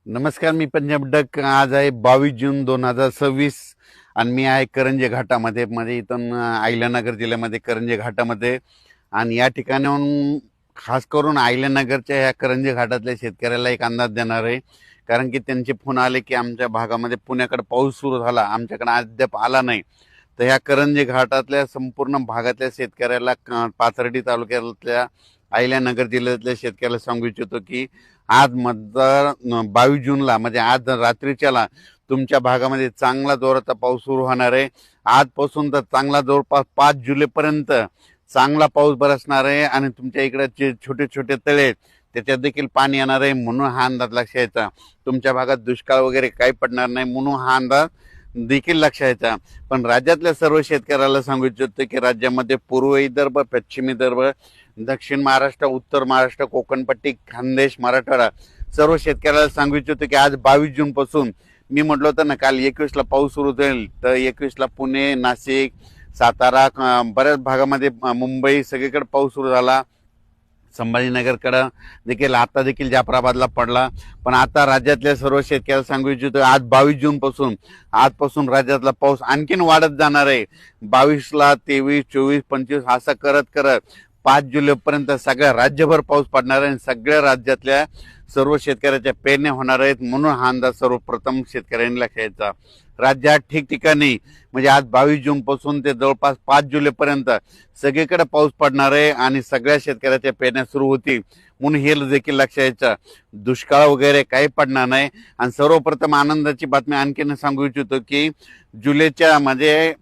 नमस्कार, मी पंजाब डक. आज आहे 22 जून 2026 आणि मी आहे करंजे घाटामध्ये. इथून अहिल्यानगर जिल्ह्यामध्ये करंजे घाटामध्ये. आणि या ठिकाणाहून खास करून अहिल्यानगरच्या ह्या करंजे घाटातल्या शेतकऱ्याला एक अंदाज देणार आहे. कारण की त्यांचे फोन आले की आमच्या भागामध्ये पुण्याकडे पाऊस सुरू झाला, आमच्याकडे अद्याप आला नाही. तर ह्या करंजे घाटातल्या संपूर्ण भागातल्या शेतकऱ्याला, पाथर्डी तालुक्यातल्या अहिल्यानगर जिल्ह्यातल्या शेतकऱ्याला सांगू इच्छितो की आज मतदार 22 जूनला म्हणजे आज रात्रीच्याला तुमच्या भागामध्ये चांगला जोराचा पाऊस सुरू होणार आहे. आजपासून तर चांगला जवळपास 5 जुलैपर्यंत चांगला पाऊस बरसणार आहे. आणि तुमच्या इकडे जे छोटे छोटे तळे आहेत त्याच्यात देखील पाणी येणार आहे, म्हणून हा अंदाज लक्षात यायचा. तुमच्या भागात दुष्काळ वगैरे काही पडणार नाही, म्हणून हा अंदाज देखील लक्षात यायचा. पण राज्यातल्या सर्व शेतकऱ्याला सांगू इच्छितो की राज्यामध्ये पूर्व विदर्भ, पश्चिमी विदर्भ, दक्षिण महाराष्ट्र, उत्तर महाराष्ट्र, कोकणपट्टी, खानदेश, मराठवाडा सर्व शेतकऱ्याला सांगू इच्छितो की आज 22 जून पासून मी म्हटलं होतं ना, काल 21ला पाऊस सुरू होईल. तर 21ला पुणे, नाशिक, सातारा, बऱ्याच भागामध्ये, मुंबई सगळीकडे पाऊस सुरू झाला. संभाजीनगरकडं देखील आता देखील जाफराबादला पडला. पण आता राज्यातल्या सर्व शेतकऱ्याला सांगू इच्छितो आज 22 जून पासून आजपासून राज्यातला पाऊस आणखीन वाढत जाणार आहे. 22ला 23, 24, 25 असं करत करत 5 जुलैपर्यंत सगळ्या राज्यभर पाऊस पडणार आहे. सगळ्या राज्यातल्या सर्व शेतकऱ्याच्या पेरण्या होणार आहेत, म्हणून हा अंदाज सर्वप्रथम शेतकऱ्यांनी लक्षात घ्यायचा. राज्यात ठिकठिकाणी म्हणजे आज 22 जून पासून ते जवळपास 5 जुलैपर्यंत सगळीकडे पाऊस पडणार आहे आणि सगळ्या शेतकऱ्याच्या पेरण्या सुरू होतील, म्हणून हे देखील लक्षात घ्यायचं. दुष्काळ वगैरे काही पडणार नाही. आणि सर्वप्रथम आनंदाची बातमी आणखीन सांगू इच्छितो की जुलैच्या म्हणजे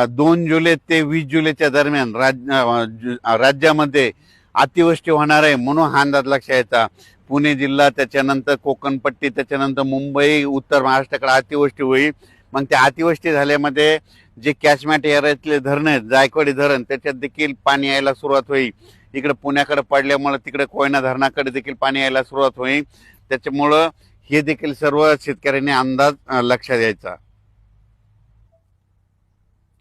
2 जुलै ते 20 जुलैच्या दरम्यान राज्यामध्ये अतिवृष्टी होणार आहे, म्हणून हा अंदाज लक्षात यायचा. पुणे जिल्हा, त्याच्यानंतर कोकणपट्टी, त्याच्यानंतर मुंबई, उत्तर महाराष्ट्राकडे अतिवृष्टी होईल. मग त्या अतिवृष्टी झाल्यामध्ये जे कॅचमेंट एरियातले धरण आहेत, जायकवाडी धरण, त्याच्यात देखील पाणी यायला सुरुवात होईल. इकडे पुण्याकडे पडल्यामुळे तिकडे कोयना धरणाकडे देखील पाणी यायला सुरुवात होईल. त्याच्यामुळं हे देखील सर्व शेतकऱ्यांनी अंदाज लक्षात द्यायचा.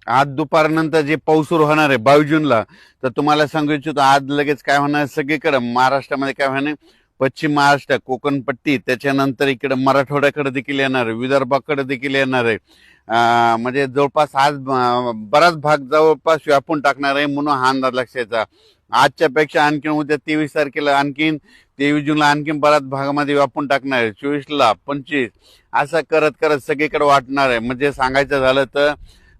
आज दुपारनंतर जे पाऊस सुरू होणार आहे 22 जूनला, तर तुम्हाला सांगू इच्छितो आज लगेच काय होणार सगळीकडे महाराष्ट्रामध्ये काय होणार, पश्चिम महाराष्ट्र, कोकणपट्टी, त्याच्यानंतर इकडे मराठवाड्याकडे देखील येणार आहे, विदर्भाकडे देखील येणार आहे. म्हणजे जवळपास आज बराच भाग जवळपास व्यापून टाकणार आहे, म्हणून हा अंदाज लक्षात. आजच्या पेक्षा आणखीन उद्या 23 तारखेला आणखीन 23 जूनला आणखीन बऱ्याच भागामध्ये व्यापून टाकणार आहे. 24ला 25 असं करत करत सगळीकडे वाटणार आहे. म्हणजे सांगायचं झालं तर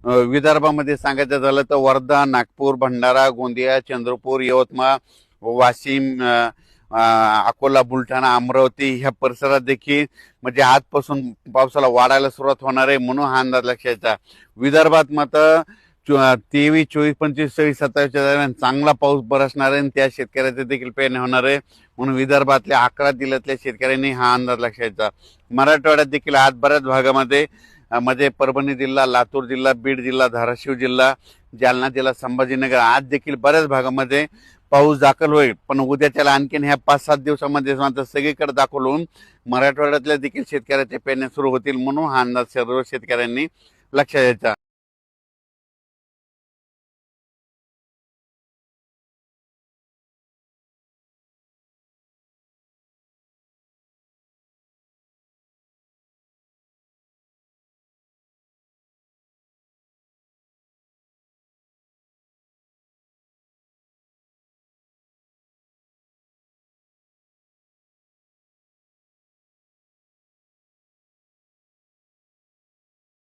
विदर्भामध्ये सांगायचं झालं तर वर्धा, नागपूर, भंडारा, गोंदिया, चंद्रपूर, यवतमाळ, वाशिम, अकोला, बुलढाणा, अमरावती ह्या परिसरात देखील म्हणजे आजपासून पावसाला वाढायला सुरुवात होणार आहे, म्हणून हा अंदाज लक्षात. विदर्भात मात्र 23, 24, 25, 26, 27च्या दरम्यान चांगला पाऊस बरसणार आहे आणि त्या शेतकऱ्याचे देखील पेरणी होणार आहे, म्हणून विदर्भातल्या 11 जिल्ह्यातल्या शेतकऱ्यांनी हा अंदाज लक्षात. मराठवाड्यात देखील आज बऱ्याच भागामध्ये म्हणजे परभणी जिल्हा, लातूर जिल्हा, बीड जिल्हा, धाराशिव जिल्हा, जालना जिल्हा, संभाजीनगर आज देखील बऱ्याच भागामध्ये पाऊस दाखल होईल. पण उद्याच्याला आणखीन ह्या 5-7 दिवसामध्ये मात्र सगळीकडे दाखल होऊन मराठवाड्यातल्या देखील शेतकऱ्याच्या पेरण्या सुरू होतील, म्हणून हा अंदाज सर्व शेतकऱ्यांनी लक्षात द्यायचा.